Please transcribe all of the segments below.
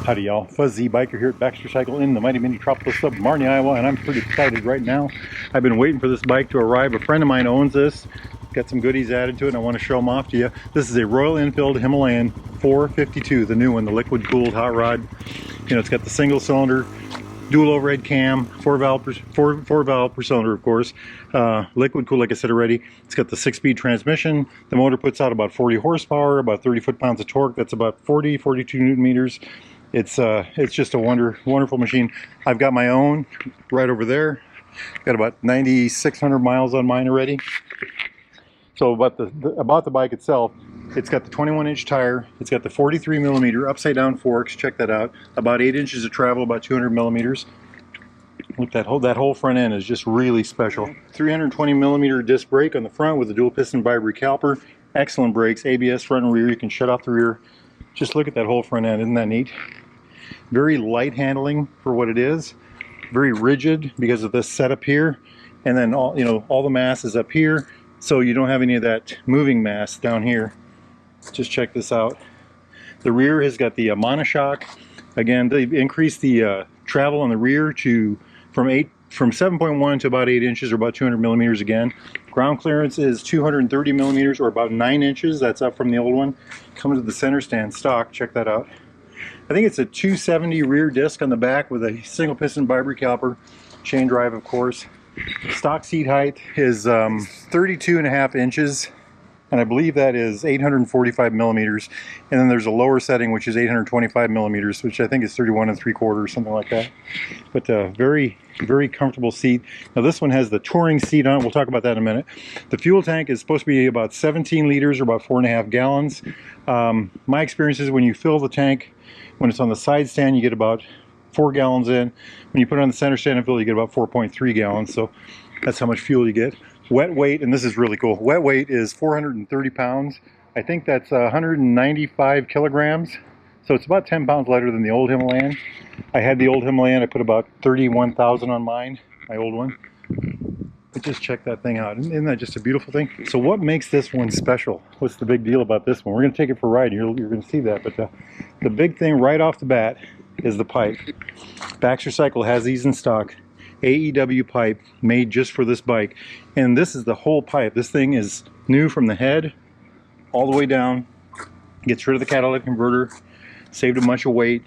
Howdy y'all, Fuzzy Biker here at Baxter Cycle in the mighty mini tropical sub Marnie, Iowa, and I'm pretty excited right now. I've been waiting for this bike to arrive. A friend of mine owns this, got some goodies added to it, and I want to show them off to you. This is a Royal Enfield Himalayan 452, the new one, the liquid cooled hot rod. You know, it's got the single cylinder, dual overhead cam, four valve per cylinder, of course. Liquid cool, like I said already. It's got the 6-speed transmission. The motor puts out about 40 horsepower, about 30 foot-pounds of torque. That's about 42 newton meters. It's just a wonderful machine. I've got my own right over there. Got about 9,600 miles on mine already. So about the bike itself, it's got the 21-inch tire. It's got the 43 millimeter upside down forks. Check that out. About 8 inches of travel, about 200 millimeters. Look, that whole front end is just really special. 320 millimeter disc brake on the front with a dual piston bi-brake caliper. Excellent brakes, ABS front and rear. You can shut off the rear. Just look at that whole front end. Isn't that neat? Very light handling for what it is. Very rigid because of this setup here. And then all the mass is up here, so you don't have any of that moving mass down here. Just check this out. The rear has got the monoshock. Again, they've increased the travel on the rear from 7.1 to about 8 inches, or about 200 millimeters again. Ground clearance is 230 millimeters, or about 9 inches. That's up from the old one. Comes with the center stand stock. Check that out. I think it's a 270 rear disc on the back with a single piston bi-brake caliper, chain drive, of course. Stock seat height is 32.5 inches. And I believe that is 845 millimeters. And then there's a lower setting, which is 825 millimeters, which I think is 31 3/4, something like that. But very, very comfortable seat. Now this one has the touring seat on it. We'll talk about that in a minute. The fuel tank is supposed to be about 17 liters, or about 4.5 gallons. My experience is when you fill the tank, when it's on the side stand, you get about 4 gallons in. When you put it on the center stand and fill, you get about 4.3 gallons. So that's how much fuel you get. Wet weight, and this is really cool, wet weight is 430 pounds. I think that's 195 kilograms. So it's about 10 pounds lighter than the old Himalayan. I had the old Himalayan. I put about 31,000 on mine, my old one. But just check that thing out. Isn't that just a beautiful thing? So what makes this one special? What's the big deal about this one? We're going to take it for a ride. You're going to see that. But the big thing right off the bat is the pipe. Baxter Cycle has these in stock. AEW pipe made just for this bike, and this is the whole pipe. This thing is new from the head all the way down. Gets rid of the catalytic converter, saved a bunch of weight,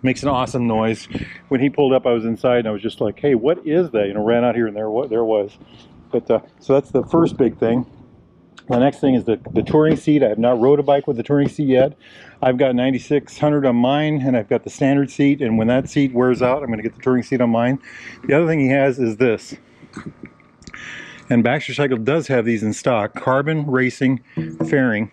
makes an awesome noise. When he pulled up, I was inside and I was just like, hey, what is that? Ran out here and there it was. But so that's the first big thing. The next thing is the touring seat. I have not rode a bike with the touring seat yet. I've got 9,600 on mine, and I've got the standard seat, and when that seat wears out, I'm going to get the touring seat on mine. The other thing he has is this. And Baxter Cycle does have these in stock. Carbon racing fairing.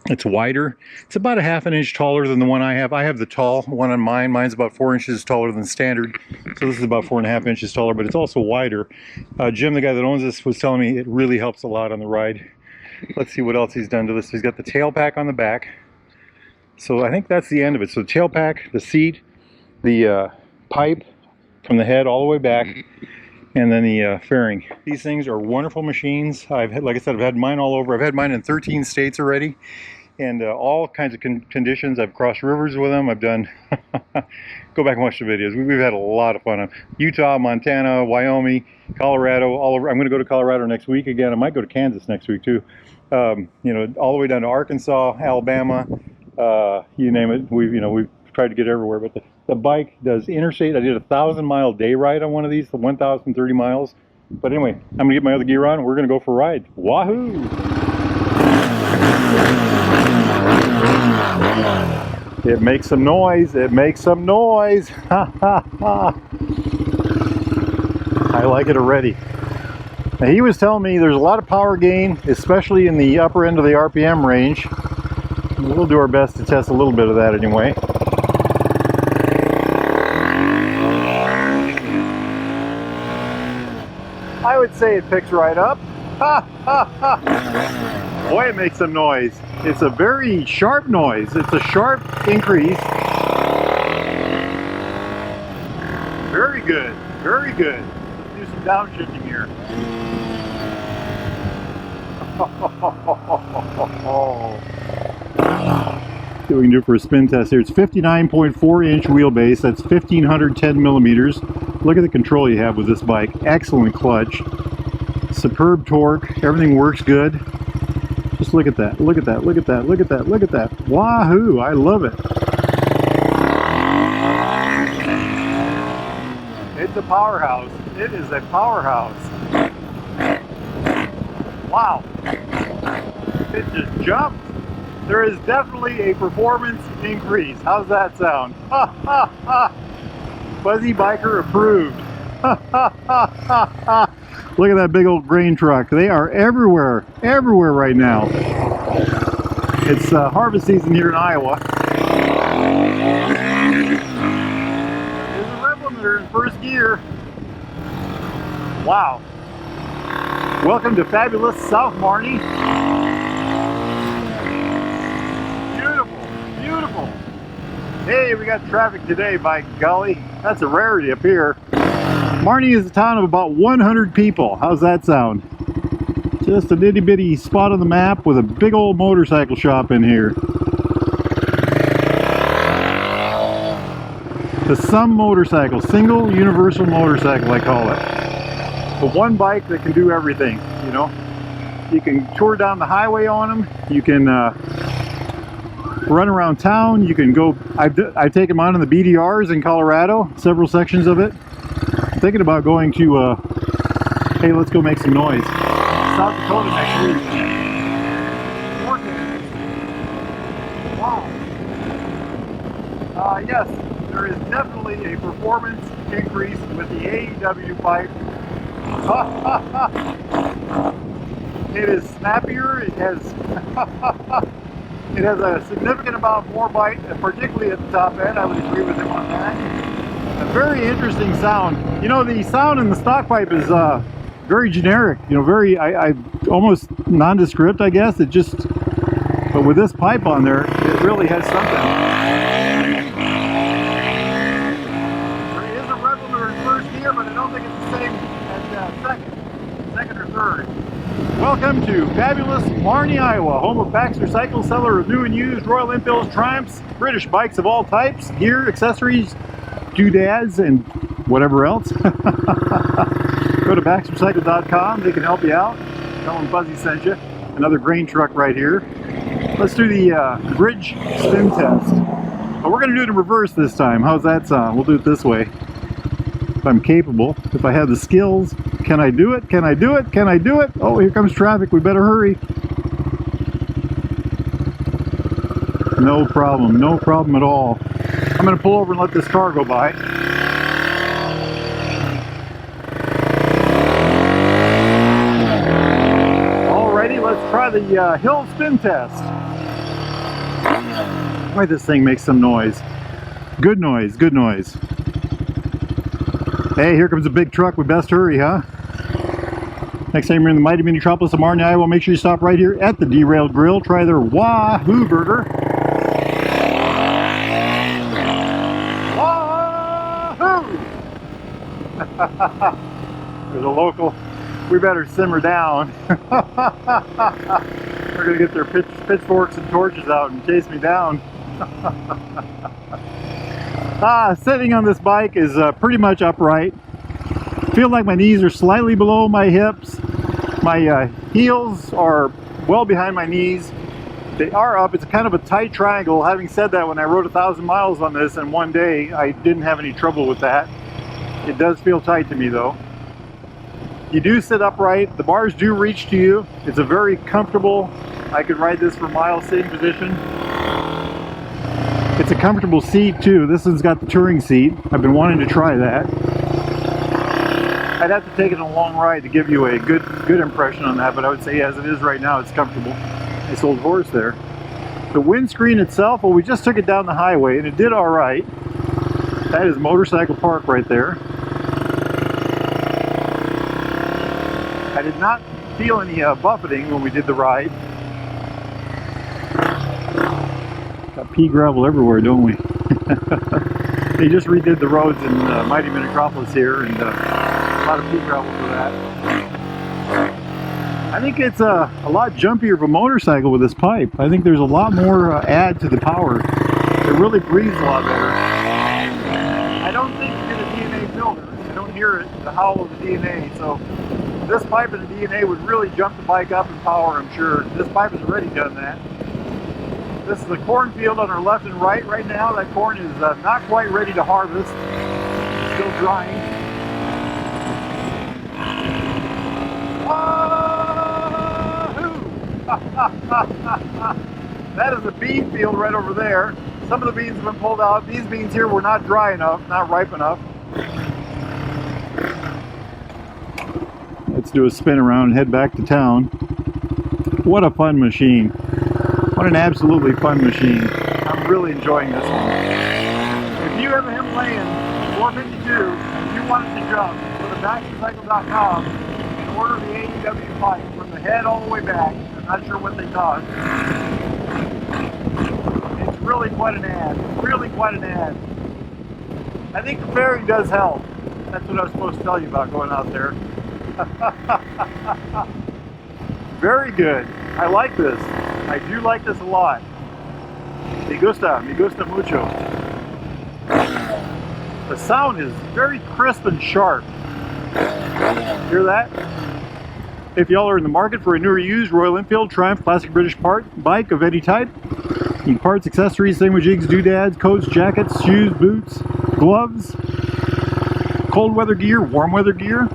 It's wider. It's about a half an inch taller than the one I have. I have the tall one on mine. Mine's about 4 inches taller than standard. So this is about 4.5 inches taller, but it's also wider. Jim, the guy that owns this, was telling me it really helps a lot on the ride. Let's see what else he's done to this. He's got the tail pack on the back. So I think that's the end of it. So the tail pack, the seat, the pipe from the head all the way back, and then the fairing. These things are wonderful machines. Like I said, I've had mine all over. I've had mine in 13 states already, and all kinds of conditions. I've crossed rivers with them. I've done, go back and watch the videos. We've had a lot of fun on Utah, Montana, Wyoming, Colorado, all over. I'm going to go to Colorado next week again. I might go to Kansas next week too. All the way down to Arkansas, Alabama, you name it. We've tried to get everywhere, but the bike does interstate. I did a 1,000-mile day ride on one of these, 1,030 miles. But anyway, I'm gonna get my other gear on and we're gonna go for a ride. Wahoo! It makes some noise. It makes some noise. Ha ha ha! I like it already. Now, he was telling me there's a lot of power gain, especially in the upper end of the RPM range. We'll do our best to test a little bit of that anyway. I would say it picks right up. Ha ha ha! Boy, it makes some noise. It's a very sharp noise. It's a sharp increase. Very good. Very good. Let's do some downshifting here. See what we can do for a spin test here. It's 59.4-inch wheelbase. That's 1,510 millimeters. Look at the control you have with this bike. Excellent clutch. Superb torque. Everything works good. Just look at that. Look at that. Look at that. Look at that. Look at that. Wahoo! I love it. It's a powerhouse. It is a powerhouse. Wow. It just jumped. There is definitely a performance increase. How's that sound? Ha ha ha! Fuzzy Biker approved. Ha ha ha ha ha! Look at that big old grain truck. They are everywhere, everywhere right now. It's harvest season here in Iowa. There's a rev limiter in first gear. Wow. Welcome to fabulous South Marnie. Beautiful, beautiful. Hey, we got traffic today, by golly. That's a rarity up here. Marnie is a town of about 100 people. How's that sound? Just an itty bitty spot on the map with a big old motorcycle shop in here. The Some Motorcycle, single universal motorcycle I call it. The one bike that can do everything, you know. You can tour down the highway on them. You can run around town. You can go, I've taken them on in the BDRs in Colorado, several sections of it. Thinking about going to, hey, let's go make some noise. South Dakota next week. Wow. Yes, there is definitely a performance increase with the AEW pipe. It is snappier. It has, it has a significant amount more bite, particularly at the top end. I would agree with him on that. A very interesting sound. You know, the sound in the stock pipe is very generic, you know, very, I almost nondescript, I guess. It just, but with this pipe on there, it really has something. There is a rev limiter in first gear, but I don't think it's the same as second or third. Welcome to fabulous Marnie, Iowa, home of Baxter Cycle, seller of new and used Royal Enfields, Triumphs, British bikes of all types, gear, accessories, doodads, and whatever else. Go to baxtercycle.com. They can help you out. Tell them Fuzzy sent you. Another grain truck right here. Let's do the bridge spin test. But we're going to do it in reverse this time. How's that sound? We'll do it this way. If I'm capable, if I have the skills. Can I do it? Can I do it? Can I do it? Oh, here comes traffic. We better hurry. No problem. No problem at all. I'm going to pull over and let this car go by. Alrighty, let's try the hill spin test. Boy, this thing makes some noise. Good noise, good noise. Hey, here comes a big truck. We best hurry, huh? Next time you're in the mighty metropolis of Marnie, Iowa, make sure you stop right here at the Derailed Grill. Try their Wahoo burger. There's a local. We better simmer down. They're gonna get their pitchforks and torches out and chase me down. Sitting on this bike is pretty much upright. Feel like my knees are slightly below my hips. My heels are well behind my knees. They are up. It's kind of a tight triangle. Having said that, when I rode 1,000 miles on this in one day, I didn't have any trouble with that. It does feel tight to me though. You do sit upright. The bars do reach to you. It's a very comfortable, I could ride this for miles sitting position. It's a comfortable seat too. This one's got the touring seat. I've been wanting to try that. I'd have to take it on a long ride to give you a good impression on that, but I would say as it is right now, it's comfortable. Nice old horse there. The windscreen itself, well, we just took it down the highway and it did all right. That is Motorcycle Park right there. I did not feel any buffeting when we did the ride. Got pea gravel everywhere, don't we? They just redid the roads in mighty metropolis here, and a lot of pea gravel for that. I think it's a lot jumpier of a motorcycle with this pipe. I think there's a lot more add to the power. It really breathes a lot better. I don't think you get a DNA filter. I don't hear it, the howl of the DNA. So this pipe and the DNA would really jump the bike up in power, I'm sure. This pipe has already done that. This is the cornfield on our left and right now. That corn is not quite ready to harvest. It's still drying. Wahoo! That is a bean field right over there. Some of the beans have been pulled out. These beans here were not dry enough, not ripe enough. Let's do a spin around and head back to town. What a fun machine. What an absolutely fun machine. I'm really enjoying this one. If you have a Himalayan 452 and you want it to jump, go to BaxterCycle.com and order the AEW pipe from the head all the way back. I'm not sure what they cost. It's really quite an ad. Really quite an ad. I think the fairing does help. That's what I was supposed to tell you about going out there. Very good. I like this. I do like this a lot. Me gusta mucho. The sound is very crisp and sharp. Hear that? If y'all are in the market for a new or used Royal Enfield, Triumph, classic British bike of any type, need parts, accessories, same with jigs, doodads, coats, jackets, shoes, boots, gloves, cold weather gear, warm weather gear,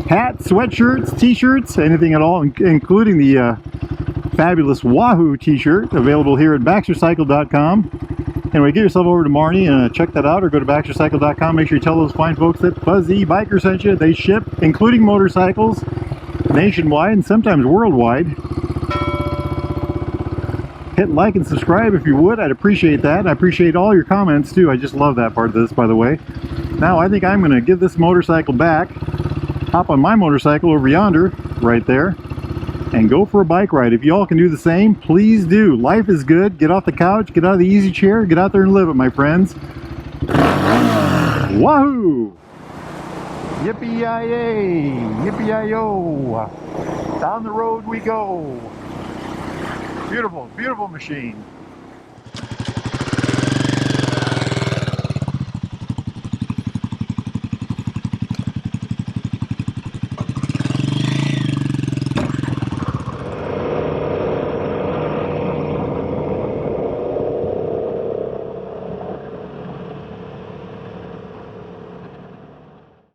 hats, sweatshirts, t-shirts, anything at all, including the fabulous Wahoo t-shirt available here at BaxterCycle.com. Anyway, get yourself over to Marnie and check that out, or go to BaxterCycle.com. Make sure you tell those fine folks that Fuzzy Biker sent you. They ship, including motorcycles, nationwide and sometimes worldwide. Hit like and subscribe if you would. I'd appreciate that. I appreciate all your comments too. I just love that part of this, by the way. Now I think I'm going to give this motorcycle back, hop on my motorcycle over yonder, right there, and go for a bike ride. If y'all can do the same, please do. Life is good. Get off the couch, get out of the easy chair, get out there and live it, my friends. Wahoo! Yippee-yi-yay! Yippee-yi-yo! Down the road we go. Beautiful, beautiful machine.